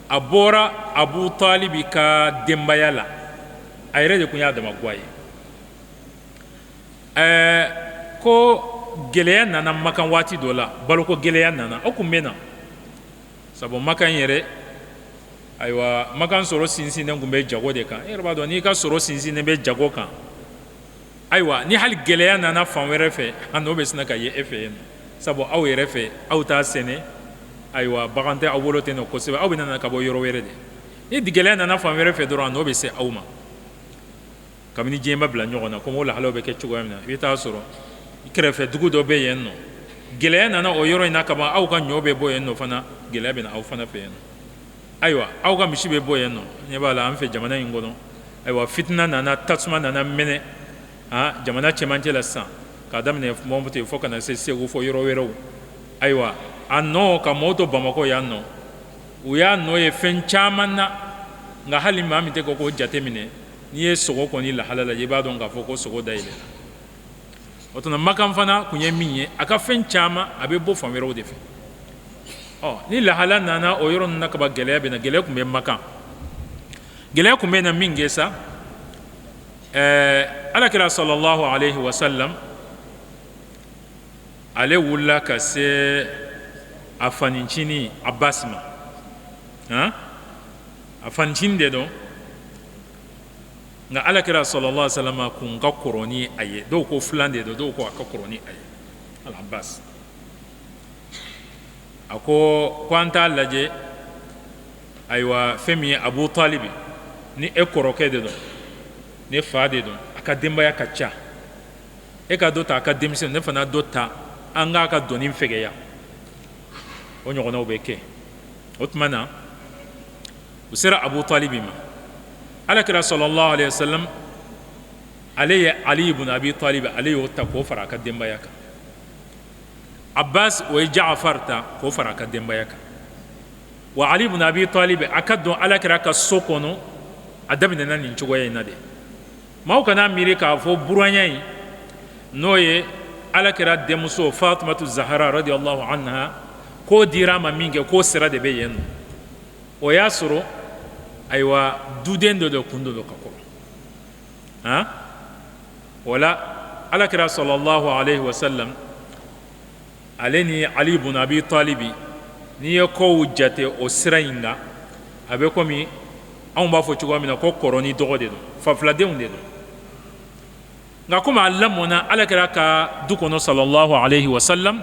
[SPEAKER 2] a bɔra Abu Talibi ka denbaya la a yɛrɛ de tun y'a dama guwa ye ko gɛlɛya nana Makan waati dɔ la baloko gɛlɛya nana o tun bɛ na sabu Makan yɛrɛ ayiwa Makan sɔrɔ sinsinnen tun bɛ jago de kan e yɛrɛ b'a dɔn n'i ka sɔrɔ sinsinnen bɛ jago kan ayiwa ni hali gɛlɛya nana fan wɛrɛ fɛ a n'o bɛ sina ka ye e fɛ yen sabu aw yɛrɛ fɛ aw t'a sɛnɛ ayiwa bagan tɛ aw bolo ten nɔ kosɛbɛ aw bɛ nana ka bɔ yɔrɔ wɛrɛ de ni gɛlɛya nana fan wɛrɛ fɛ dɔrɔn a n'o bɛ se aw ma kabini diɲɛ ma bila ɲɔgɔn na komi o lahalaw bɛ kɛ cogoya min na i bɛ taa sɔrɔ kɛrɛfɛ dugu dɔ bɛ yen nɔ gɛlɛya nana o yɔrɔ in na kaban aw ka ɲɔ bɛ bɔ yen nɔ fana gɛlɛya bɛ na aw fana fɛ yen nɔ ayiwa aw ka misi bɛ bɔ yen nɔ ɲɛ b'a la an fɛ jamana in kɔnɔ ayiwa fitina nana tasuma nana mɛnɛ jamana cɛmancɛ la sisan k'a daminɛ Mɔputi fo ka na se Segu fɔ yɔrɔ wɛrɛw ayiwa a nɔ ka mɔɔw to Bamako yan nɔ u y'a nɔ ye fɛn caman na nka hali maa min tɛ ko k'o jate minɛ n'i ye sogo kɔni lahala lajɛ i b'a dɔn k'a fɔ ko sogo dayɛlɛla o tuma Makan fana tun ye min ye a ka fɛn caman a bɛ bɔ fan wɛrɛw de fɛ ni lahala nana o yɔrɔ ninnu na kaba gɛlɛya bɛ na gɛlɛya tun bɛ Makan gɛlɛya tun bɛ na min kɛ sa alakira sallallahu alaihi wasallam ale wulila ka se a fanicinin Abbas ma a fanicinin de don nka alakira sallallahu alaihi wasallam kun ka kɔrɔ ni a ye dɔw ko filan de don dɔw ko a ka kɔrɔ ni a ye al-Abbas a ko an t'a lajɛ ayiwa fɛn min ye Abu Talibi ni e kɔrɔkɛ de don ne fa de don a ka denbaya ka ca e ka dɔ ta a ka denmisɛnw ne fana dɔ ta an k'a ka dɔnni fɛgɛya o ɲɔgɔnnaw bɛ kɛ o tuma na u sera Abu Talibi ma alakira sallallahu alaihi wasallam ale ye Ali ibn Abi Talib ale y'o ta k'o fara a ka denbaya kan Abbas o ye Ja'far ta k'o fara a ka denbaya kan wa Ali ibn Abi Talib a ka dɔn alakira ka so kɔnɔ a daminɛna nin cogoya in na de maaw kana miiri k'a fɔ buranya in n'o ye alakira denmuso Fatimatu Zahra radiyallahu anha k'o dira ma min kɛ k'o sira de bɛ yen nɔ o y'a sɔrɔ ayiwa duden dɔ de kun dɔ ka kɔrɔ wala alakira sallallahu alaihi wasallam ale ni Ali ibn Abi Talibi n'i ye kow jate o sira in kan a bɛ komi anw b'a fɔ cogoya min na ko kɔrɔ ni dɔgɔ de don fafiladenw de don nka komi a lamɔna alakira ka du kɔnɔ sallallahu alaihi wasallam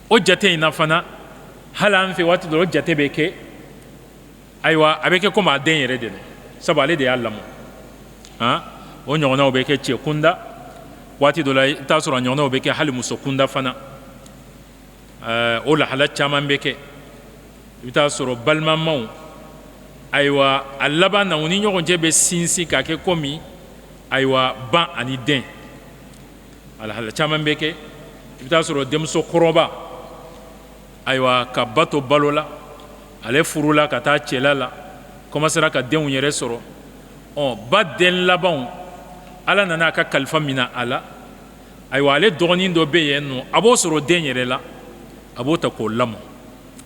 [SPEAKER 2] o jate in na fana hali an fɛ waati dɔ o jate bɛ kɛ ayiwa a bɛ kɛ komi a den yɛrɛ de don sabu ale de y'a lamɔ o ɲɔgɔnnaw bɛ kɛ cɛ kunda waati dɔ la i bɛ t'a sɔrɔ a ɲɔgɔnnaw bɛ kɛ hali muso kunda fana o lahala caman bɛ kɛ i bɛ t'a sɔrɔ balimamaw ayiwa a laban na u ni ɲɔgɔn cɛ bɛ sinsin k'a kɛ komi ayiwa ba ani den a lahala caman bɛ kɛ i bɛ t'a sɔrɔ denmuso kɔrɔba ayiwa ka ba to balo la ale furula ka taa cɛla la komansera ka denw yɛrɛ sɔrɔ ba den labanw ala nana a ka kalifa minɛ a la ayiwa ale dɔgɔnin dɔ bɛ yen nɔ a b'o sɔrɔ den yɛrɛ la a b'o ta k'o lamɔ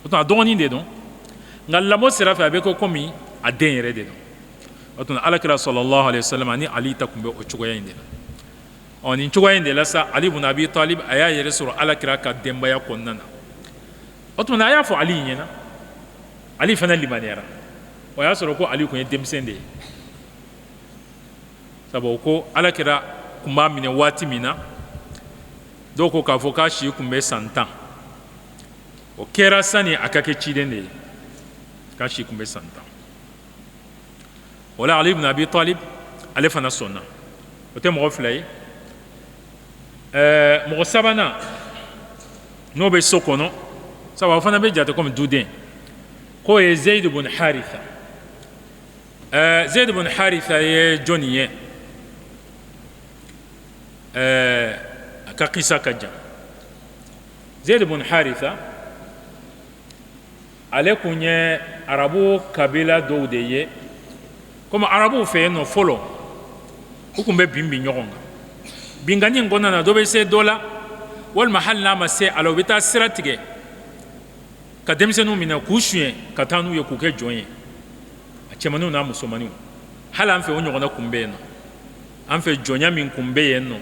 [SPEAKER 2] o tuma a dɔgɔnin de don nka lamɔ sira fɛ a bɛ kɛ komi a den yɛrɛ de don o tuma alakira sallallahu alaihi wasallam ni Ali ta tun bɛ o cogoya in de la nin cogoya in de la sa Ali ibn Abi Talib a y'a yɛrɛ sɔrɔ alakira ka denbaya kɔnɔna na o tuma a y'a fɔ Ali ɲɛna Ali fana limaniyara o y'a sɔrɔ ko Ali tun ye denmisɛn de ye sabu ko alakira tun b'a minɛ waati min na dɔw ko k'a fɔ k'a si tun bɛ san 10 o kɛra sani a ka kɛ ciden de ye k'a si tun bɛ san 10 o la Ali ibn Abi Talib ale fana sɔnna o tɛ mɔgɔ fila ye mɔgɔ sabanan n'o bɛ so kɔnɔ sabu o fana bɛ jate komi duden k'o ye Zaid ibn Haritha Zaid ibn Haritha ye jɔnni ye a ka kisa ka jan Zaid ibn Haritha ale kun ye arabu kabila dɔw de ye komi arabuw fɛ yen nɔ fɔlɔ u kun bɛ bin ɲɔgɔn kan bingani in kɔnɔna na dɔ bɛ se dɔ la walima hali n'a ma se a la u bɛ taa sira tigɛ ka denmisɛnninw minɛ k'u suɲɛ ka taa n'u ye k'u kɛ jɔn ye a cɛmanninw n'a musomanninw hali an fɛ o ɲɔgɔnna kun bɛ yen nɔ an fɛ jɔnya min kun bɛ yen nɔ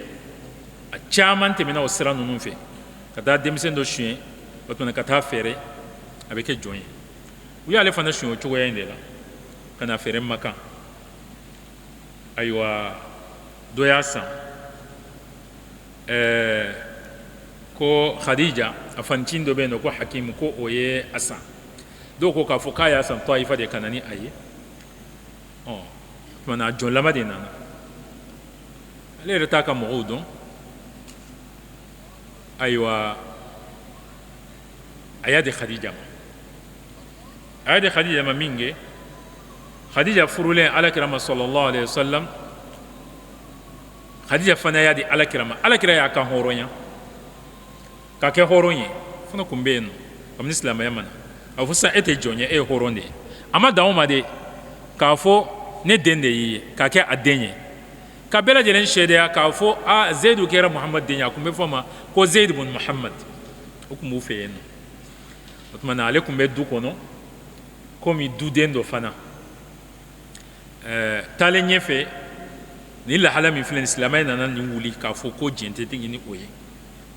[SPEAKER 2] a caman tɛmɛna o sira ninnu fɛ ka taa denmisɛn dɔ suɲɛ o tuma ka taa fɛɛrɛ a bɛ kɛ jɔn ye u y'ale fana suɲɛ o cogoya in de la ka na fɛɛrɛ makan ayiwa dɔ y'a san ko Khadija a fancin dɔ bɛ yen nɔ ko Hakim ko o ye a san dɔw ko k'a fɔ k'a y'a san Taifa de ka na ni a ye tuma a jɔnlama de nana ale yɛrɛ t'a ka mɔgɔw dɔn ayiwa a y'a di Khadija ma a y'a di Khadija ma min kɛ Khadija furulen Alakira ma sallallahu alaihi wasallam Khadija fana y'a di Alakira ma Alakira y'a kan hɔrɔnya ka kɛ hɔrɔn ye fana kun bɛ yen nɔ kabini silamɛya ma na a fɔ sisan e tɛ jɔn ye e ye hɔrɔn de ye a ma dan o ma de k'a fɔ ne den de y'i ye k'a kɛ a den ye ka bɛɛ lajɛlen seedeya k'a fɔ a Zayidu kɛra Muhamad den ye a kun bɛ fɔ ma ko Zayid ibn Muhammad o kun b'u fɛ yen nɔ o tuma na ale kun bɛ du kɔnɔ komi duden dɔ fana taalen ɲɛfɛ ni lahala min filɛ nin silamɛya nana nin wuli k'a fɔ ko diɲɛ tɛ ɲini o ye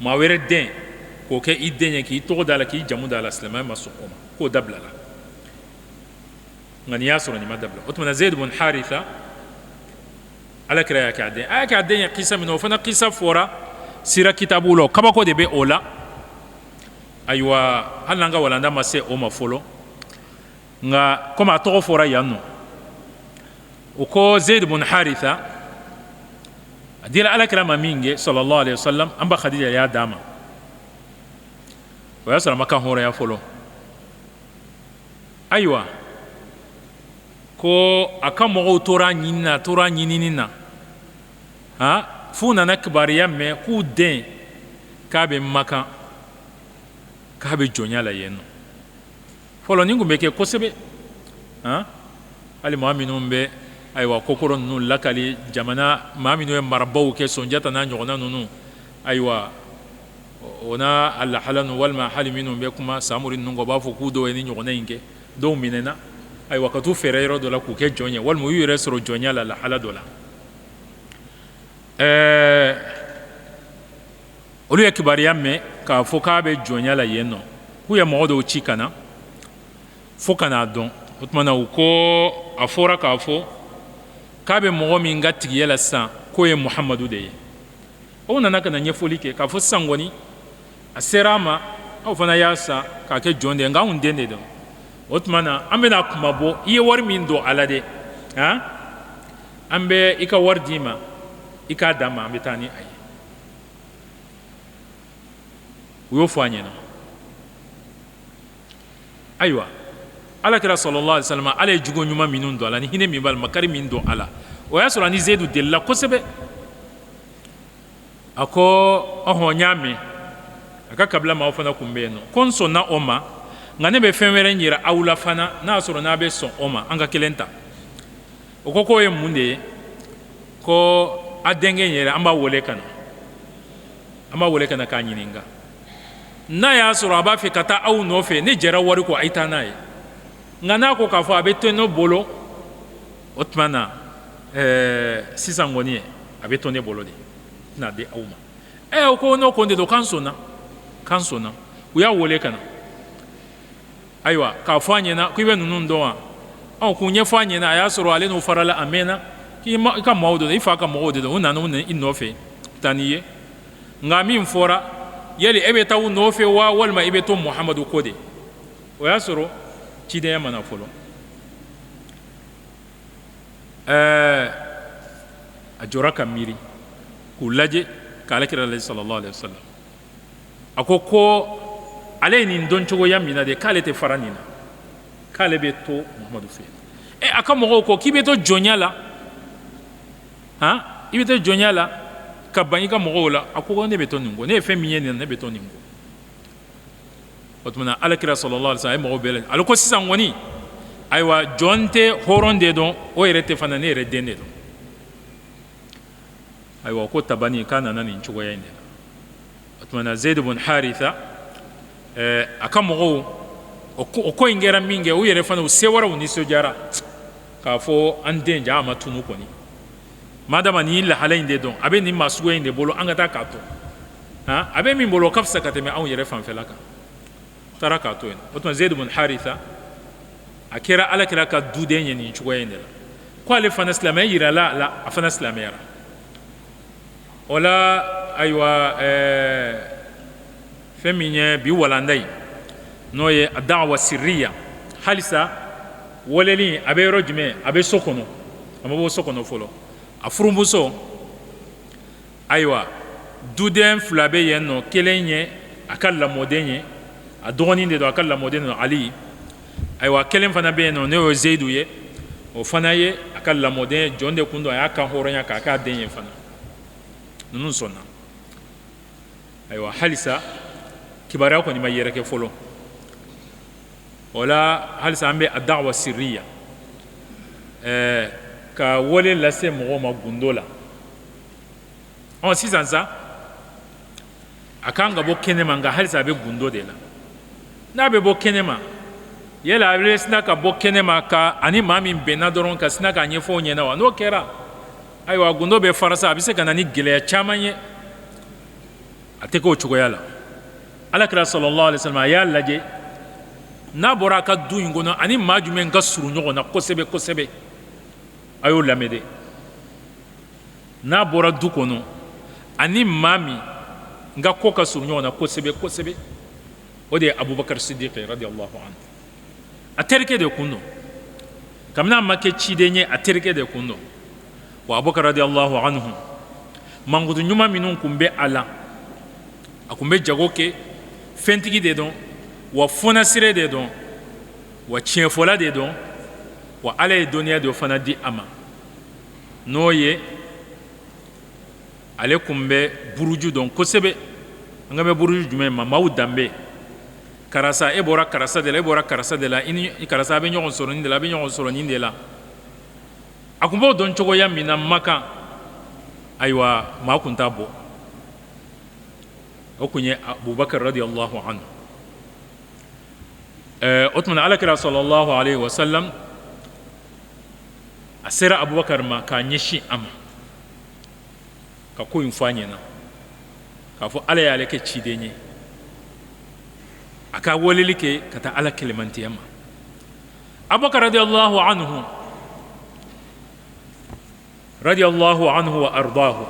[SPEAKER 2] maa wɛrɛ den k'o kɛ i den ye k'i tɔgɔ d'a la k'i jamu d'a la silamɛya ma sɔn o ma k'o dabila la nka n'i y'a sɔrɔ nin ma dabila o tuma na Zaid ibn Haritha Alakira y'a kɛ a den a y'a kɛ a den ye kisa min na o fana kisa fɔra sira kitabuw la kabako de bɛ o la ayiwa hali n'an ka walanda ma se o ma fɔlɔ nka komi a tɔgɔ fɔra yan nɔ o ko Zaid ibn Haritha a dira Alakira ma min kɛ sallallahu alaihi wasallam an ba Khadija y'a d'a ma o y'a sɔrɔ a ma kan hɔrɔnya fɔlɔ ayiwa ko a ka mɔgɔw tora ɲinini na f'u nana kibaruya mɛn k'u den k'a bɛ Makan k'a bɛ jɔnya la yen nɔ fɔlɔ nin kun bɛ kɛ kosɛbɛ hali maa minnu bɛ ayiwa kokoro ninnu lakali jamana maa minnu ye marabaw kɛ Sonjata n'a ɲɔgɔnna ninnu ayiwa o n'a a lahala ninnu walima hali minnu bɛ kuma Samori ninnu kan u b'a fɔ k'u dɔw ye ni ɲɔgɔnna in kɛ dɔw minɛna ayiwa ka t'u fɛɛrɛ yɔrɔ dɔ la k'u kɛ jɔn ye walima u y'u yɛrɛ sɔrɔ jɔnya la lahala dɔ la olu ye kibaruya mɛn k'a fɔ k'a bɛ jɔnya la yen nɔ k'u ye mɔgɔ dɔw ci ka na fo ka n'a dɔn o tuma na u ko a fɔra k'a fɔ k'a bɛ mɔgɔ min ka tigiya la sisan k'o ye Muhamadu de ye o nana ka na ɲɛfɔli kɛ k'a fɔ sisan kɔni a sera a ma aw fana y'a san k'a kɛ jɔn de ye nka anw den de don o tuma na an bɛna kuma bɔ i ye wari min don a la dɛ an bɛ i ka wari d'i ma i k'a d'a ma an bɛ taa ni a ye u y'o fɔ a ɲɛna ayiwa Alakira sallallahu alaihi wasallam ale ye jugo ɲuman minnu don a la ni hinɛ min b'a la makari min don a la o y'a sɔrɔ a ni Zayidu delila kosɛbɛ a ko ɔhɔn n y'a mɛn a ka kabila maaw fana kun bɛ yen nɔ ko n sɔnna o ma nka ne bɛ fɛn wɛrɛ yira aw la fana n'a sɔrɔ n'a bɛ sɔn o ma an ka kelen ta o ko k'o ye mun de ye ko a denkɛ yɛrɛ an b'a wele ka na k'a ɲininka n'a y'a sɔrɔ a b'a fɛ ka taa aw nɔfɛ ne jɛra wari kɔ a ye taa n'a ye nka n'a ko k'a fɔ a bɛ to ne bolo o tuma na sisan kɔni a bɛ to ne bolo de tɛna di aw ma o ko n'o ko de don k'an sɔnna u y'a wele ka na ayiwa k'a fɔ a ɲɛna k'i bɛ ninnu dɔn wa k'u ɲɛfɔ a ɲɛna a y'a sɔrɔ ale n'u farala a mɛnna k'i ka mɔgɔw de don i fa ka mɔgɔw de don u nana i nɔfɛ taa n'i ye nka min fɔra yali e bɛ taa u nɔfɛ wa walima i bɛ to Muhamadu ko de o y'a sɔrɔ cidenya mana fɔlɔ a jɔra ka miiri k'u lajɛ ka Alakira lajɛ sallallahu alaihi wasallam a ko ale ye nin dɔn cogoya min na de k'ale tɛ fara nin na k'ale bɛ to Muhamadu fɛ a ka mɔgɔw ko k'i bɛ to jɔnya la i bɛ to jɔnya la ka ban i ka mɔgɔw la a ko ne bɛ to nin kɔ ne ye fɛn min ye nin na ne bɛ to nin kɔ o tuma alakira sallallahu alaihi wasallam ay mo bele alko sisan woni aywa jonte horonde don o yerete fana ne yere dende don aywa ko tabani kana nan in chugo yende o tuma zaid ibn haritha akamo o ko ingera minge o yere fana o sewara o niso jara ka fo ande jama tunu ko ni madama ni la halainde don abe ni masugo yende bolo angata kato ha abe min bolo kafsa kateme an yere fan felaka tara kato en o tuma zaid ibn haritha akira alakira ka duden yeni chugo yende la ko ale fana islamay yira la afana islamera wala aywa feminye bi walandai no ye da'wa sirriya halisa woleli abe rojme abe sokono amabo sokono folo afurumbuso aywa duden flabe yenno kelenye akalla modenye adoni de do akalla modeno ali aywa kelen fana be no ne zaidu ye o fana ye akalla moden jonde kundo ayaka horonya ka ka denye fana nunun sonna aywa halisa kibara ko ni mayere ke folo wala halisa ambe ad-da'wa sirriya ka wole lase mo ma gundola on sisanza akanga bo kenema nga halisa be gundo de la na be bo kenema yela abre snaka bo kenema ka ani mami benadoron ka snaka nyefo nyena wa no kera aywa gundo be farasa abise kana ni gele chamanye ateko chugoyala alakira sallallahu alaihi wasallam ya laje na bora ka du ngono ani majume nga suru nyogo na kosebe kosebe ayo lamede na bora du kono ani mami nga koka suru nyogo na kosebe kosebe ode abubakar siddiq radiyallahu anhu aterke de kuno kamna make chidenye aterke de kuno wa abubakar radiyallahu anhu mangudu nyuma minun kumbe ala akumbe jagoke fentigi de don wa fona sire de don wa tienfola de don wa ala ye doniya de fana di ama no ye ale kumbe buruju don kosebe ngame buruju jume ma mawu dambe karasa e bora karasa de la ini karasa be nyogon soro ni de la be nyogon soro ni de la akumbo don chogo ya mina maka aywa ma kunta bo okunye abubakar radiyallahu anhu otman alakira sallallahu alaihi wasallam asira abubakar ma ka nyishi ama ka ko infanye na ka fo ala ya leke chidenye aka wolelike kata ala kelemanti ama abubakar radiyallahu anhu wa ardahu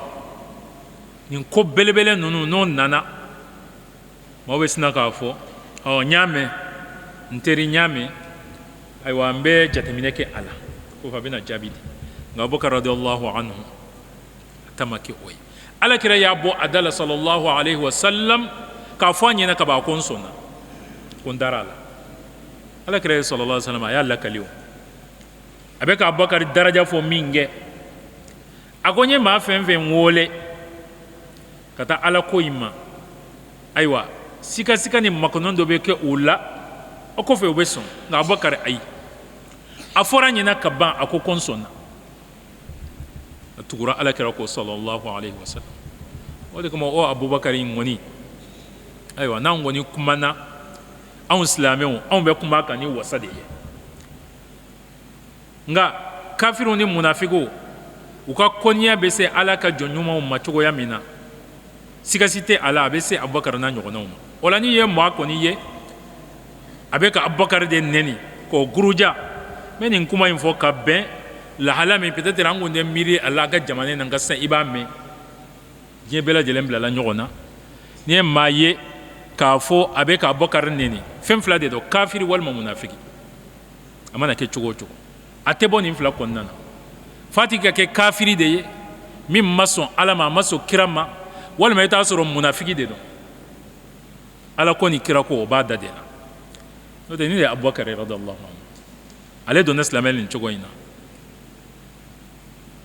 [SPEAKER 2] nin ko belebele nunu non nana mo wesna ka fo o nyame nteri nyame ay wa mbe jatamine ke ala ko fa bina jabidi nga abubakar radiyallahu anhu tamaki oy ala kira ya bo adala sallallahu alaihi wasallam ka fo nyina ka ba kon sona kon darala ala kira sallallahu alaihi wasallam ya alla kaliw abeka abubakar daraja fo minge agonye ma fenfen wole kata ala ko ima aywa sika sika ni makonon do be ke ula o ko fe obeson na abubakar ay afora nyina kaba akokon sona tugura ala kira ko sallallahu alaihi wasallam wode kuma o abubakar ngoni aywa na ngoni kuma na an islamu an be kuma kan ni wasade nga kafiru ni munafiqu uka konya be se ala ka jonyuma ma chogo ya mina sikasite ala be se abubakar na nyogo na wala ni ye mo ko ni ye abeka abubakar de neni ko guruja meni kuma info ka ben la halami peut-être rango de miri ala ga jamane na ngasa ibame je bela jelem bla la nyogo na ni maye ka fo abeka abubakar neni fem fla de do kafiri wal munafiki amana ke chogo chogo atebo ni fla konnana fatika ke kafiri de ye min mason alama maso kirama wal ma ita soro munafiki de do ala ko ni kira ko ba da de la no de ni abubakar radhiyallahu anhu ale do naslamel ni chogoina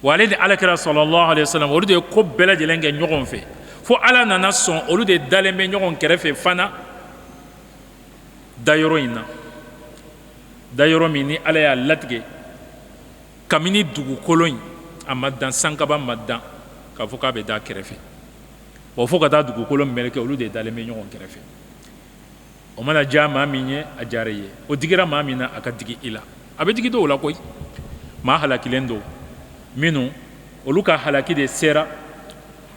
[SPEAKER 2] wale de ala kira sallallahu alaihi wasallam olu de ko bela jelenge nyogon fe fo ala nana son olu de dalembe nyogon kerefe fana dayɔrɔ in na dayɔrɔ min ni ala y'a latigɛ kabini dugukolo in a ma dan sankaba ma dan k'a fɔ k'a bɛ da kɛrɛfɛ wa fo ka taa dugukolo mɛlɛkɛ olu de dalen bɛ ɲɔgɔn kɛrɛfɛ o mana diya maa min ye a diyara i ye o digira maa min na a ka digi i la a bɛ digi dɔw la koyi maa halakilen dɔw minnu olu ka halaki de sera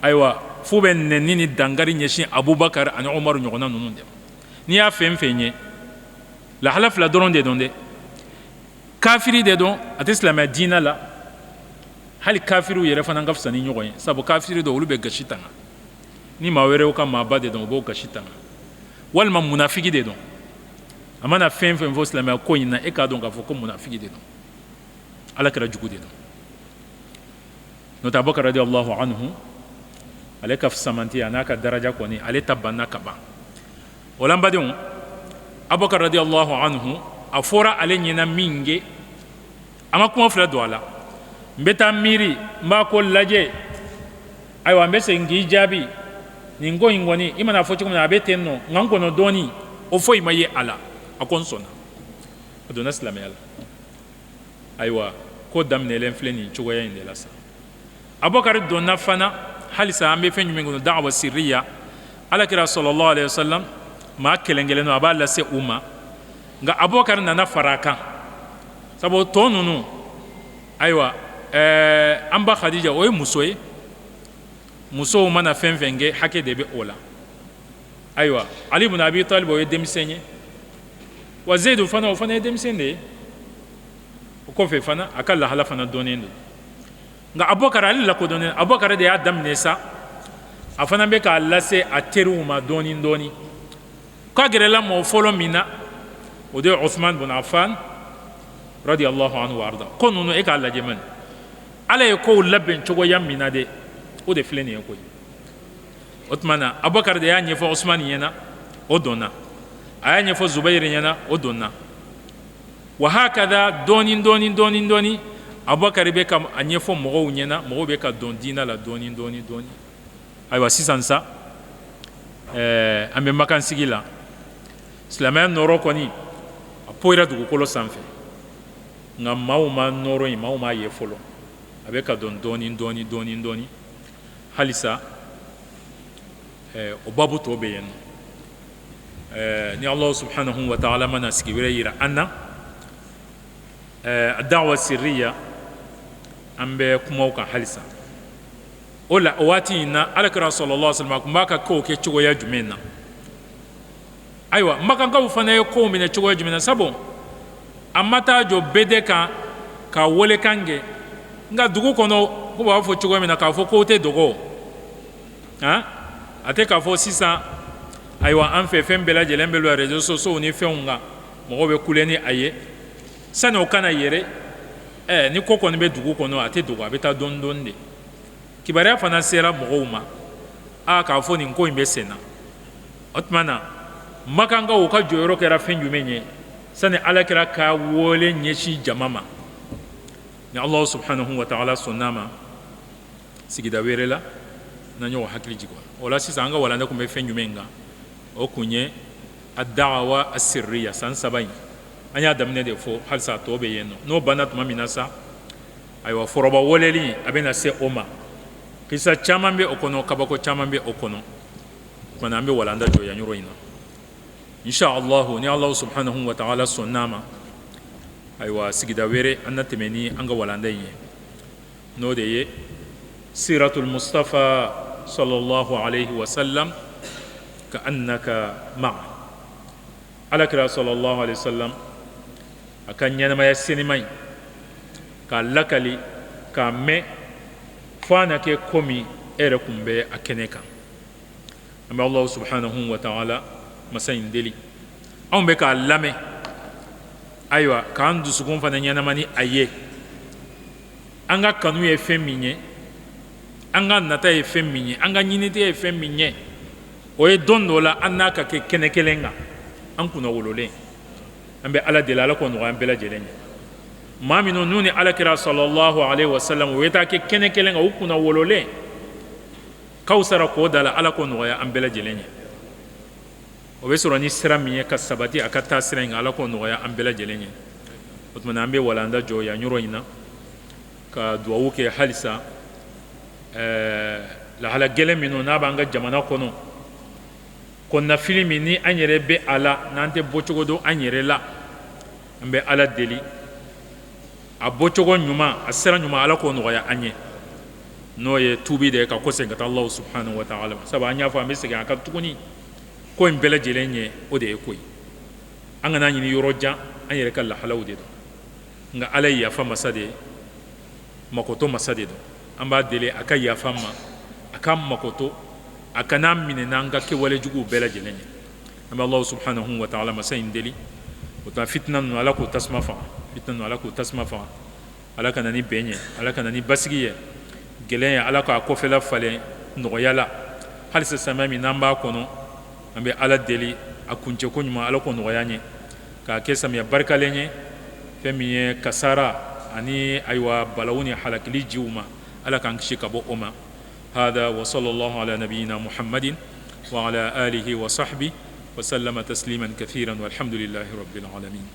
[SPEAKER 2] ayiwa fo bɛ nɛni ni dangari ɲɛsin abubakar ani umaru ɲɔgɔnna ninnu de ma n'i y'a fɛn fɛn ye lahala fila dɔrɔn de dɔn dɛ kafiri de dɔn a tɛ silamɛya diinɛ la hali kafiriw yɛrɛ fana ka fisa ni ɲɔgɔn ye sabu kafiri dɔw olu bɛ gasi tanga ni maa wɛrɛw ka maaba de dɔn u b'o gasi tanga walima munafigi de dɔn a mana fɛn fɛn fɔ silamɛya ko in na e k'a dɔn k'a fɔ ko munafigi de dɔn ala kɛra jugu de dɔn n'o tɛ abubakar radiyallahu anhu ale ka fisamanti a n'a ka daraja kɔni ale ta banna ka ban o la n badenw abubakar radiyallahu anhu a fɔra ale ɲɛna min ye a ma kuma fila don a la n bɛ taa miiri n b'a ko lajɛ ayiwa n bɛ segin k'i jaabi nin ko in kɔni i mana fɔ cogo min na a bɛ ten nɔ nka n kɔnɔ dɔɔnin o foyi ma ye a la a ko n sɔnna a donna silamɛya la ayiwa ko daminɛlen filɛ nin cogoya in de la sa abubakar donna fana halisa an bɛ fɛn jumɛn kɔnɔ da'wa sirriya alakira sallallahu alaihi wasallam maa kelen-kelen a b'a lase u ma nka abubakar nana fara a kan sabu tɔ ninnu ayiwa an ba khadija o ye muso ye musow mana fɛn fɛn kɛ hakɛ de bɛ o la ayiwa ali ibn abi talib o ye denmisɛn ye wa zeyidu fana o fana ye denmisɛn de ye o kɔfɛ fana a ka lahala fana dɔnnen don nka abubakar ale lakodɔnnen abubakar de y'a daminɛ sa a fana bɛ k'a lase a teriw ma dɔɔnin dɔɔnin k'a gɛrɛla mɔgɔ fɔlɔ min na o de ye uthman bin affan radiyallahu anhu wa arda ko ninnu e k'a lajɛ mani ala ye kow labɛn cogoya min na de o de filɛ nin ye koyi o tuma na abubakar de y'a ɲɛfɔ usman ɲɛna o dɔnna a y'a ɲɛfɔ zubayir ɲɛna o dɔnna wa hakada dɔɔnin dɔɔnin dɔɔnin dɔɔnin abubakar bɛ ka a ɲɛfɔ mɔgɔw ɲɛna mɔgɔw bɛ ka dɔn diinɛ la dɔɔnin dɔɔnin dɔɔnin ayiwa sisan sa an bɛ makansigi la silamɛya nɔrɔ kɔni a poyira dugukolo sanfɛ nka maaw ma nɔrɔ in maaw m'a ye fɔlɔ a bɛ ka dɔn dɔɔnin dɔɔnin dɔɔnin dɔɔnin halisa o babu tɔ bɛ yen nɔ ni Allahu subhanahu wa ta'ala mana sigi wɛrɛ yira an na da'wa sirriya an bɛ kumaw kan halisa o la o waati in na alakira sallallahu alaihi wasallam a tun b'a ka kow kɛ cogoya jumɛn na ayiwa makankaw fana ye kow minɛ cogoya jumɛn na sabu a ma taa jɔ bɛɛ kan ka welekan kɛ nka dugu kɔnɔ ko b'a fɔ cogoya min na k'a fɔ kow tɛ dogo a tɛ k'a fɔ sisan ayiwa an fɛ fɛn bɛɛ lajɛlen bɛ lɔ réseaux sociaux ni fɛnw kan mɔgɔw bɛ kule ni a ye sani o kana yɛrɛ ni ko kɔni bɛ dugu kɔnɔ a tɛ dogo a bɛ taa dɔɔnin dɔɔnin de kibaruya fana sera mɔgɔw ma k'a fɔ nin ko in bɛ sen na o tuma na makankaw ka jɔyɔrɔ kɛra fɛn jumɛn ye sani alakira ka wele ɲɛsin jama ma ni Allahu subhanahu wa ta'ala sɔnn'a ma sigida wɛrɛ la na ɲɔgɔn hakili jigin o la sisan an ka walanda tun bɛ fɛn jumɛn kan o kun ye a da'wa sirriya san 3 in an y'a daminɛ de fɔ halisa a tɔ bɛ yen nɔ n'o banna tuma min na sa ayiwa foroba weleli a bɛna se o ma kisa caman bɛ o kɔnɔ kabako caman bɛ o kɔnɔ kumana an bɛ walanda jɔ yan yɔrɔ in na insha allahu ni Allahu subhanahu wa ta'ala sɔnn'a ma ayiwa sigida wɛrɛ an na tɛmɛ ni an ka walanda in ye n'o de ye siratul mustafa sallallahu alaihi wa sallam ka annaka ma'a alakira sallallahu alaihi wa sallam a ka ɲɛnamaya senima in k'a lakali k'a mɛn fo a na kɛ komi e yɛrɛ kun bɛ a kɛnɛ kan an bɛ Allahu subhanahu wa ta'ala masa in deli anw bɛ k'a lamɛn ayiwa k'an dusukun fana ɲɛnama ni a ye an ka kanu ye fɛn min ye an ka nata ye fɛn min ye an ka ɲiniti ye fɛn min ye o ye don dɔ la an n'a ka kɛ kɛnɛ kelen kan an kunna wololen an bɛ ala deli ala k'o nɔgɔya an bɛɛ lajɛlen ye maa minnu n'u ni alakira sallallahu alaihi wa sallam u ye taa kɛ kɛnɛ kelen kan u kunna wololen k'aw sara k'o da la ala k'o nɔgɔya an bɛɛ lajɛlen ye o be sɔrɔ ni sira min ye ka sabati a ka taa sira in ala k'o nɔgɔya an bɛɛ lajɛlen ye o tuma na an bɛ walanda jɔ yan yɔrɔ in na ka duwawu kɛ halisa lahala gɛlɛn minnu n'a b'an ka jamana kɔnɔ kɔnɔnafili min ni an yɛrɛ bɛ a la n'an tɛ bɔcogo dɔn an yɛrɛ la an bɛ ala deli a bɔcogo ɲuman a sira ɲuman ala k'o nɔgɔya an ye n'o ye tuubi de ye ka kɔsegin ka taa alahu subhanahu wa ta'ala ma sabu an y'a fɔ an bɛ segin a kan tuguni ko in bɛɛ lajɛlen ye o de ye ko ye an kana ɲini yɔrɔ jan an yɛrɛ ka lahalaw de don nka ala ye yafa masa de ye makoto masa de don an b'a deli a ka yafa ma a ka makoto a kana minɛ n'an ka kɛwale juguw bɛɛ lajɛlen ye an bɛ alahu subhanahu wa ta'ala masa in deli o tuma fitina ninnu ala k'o tasuma faga fitina ninnu ala k'o tasuma faga ala ka na ni bɛn ye ala ka na ni basigi ye gɛlɛn ye ala k'a kɔfɛla falen nɔgɔya la halisa samiyɛ min n'an b'a kɔnɔ an bɛ ala deli a kuncɛko ɲuman ala k'o nɔgɔya an ye k'a kɛ samiyɛ barikalen ye fɛn min ye kasara ani ayiwa balawu ni halakili jiw ma ala k'an kisi ka bɔ o ma هذا وصلى الله على نبينا محمد وعلى آله وصحبه وسلم تسليما كثيرا والحمد لله رب العالمين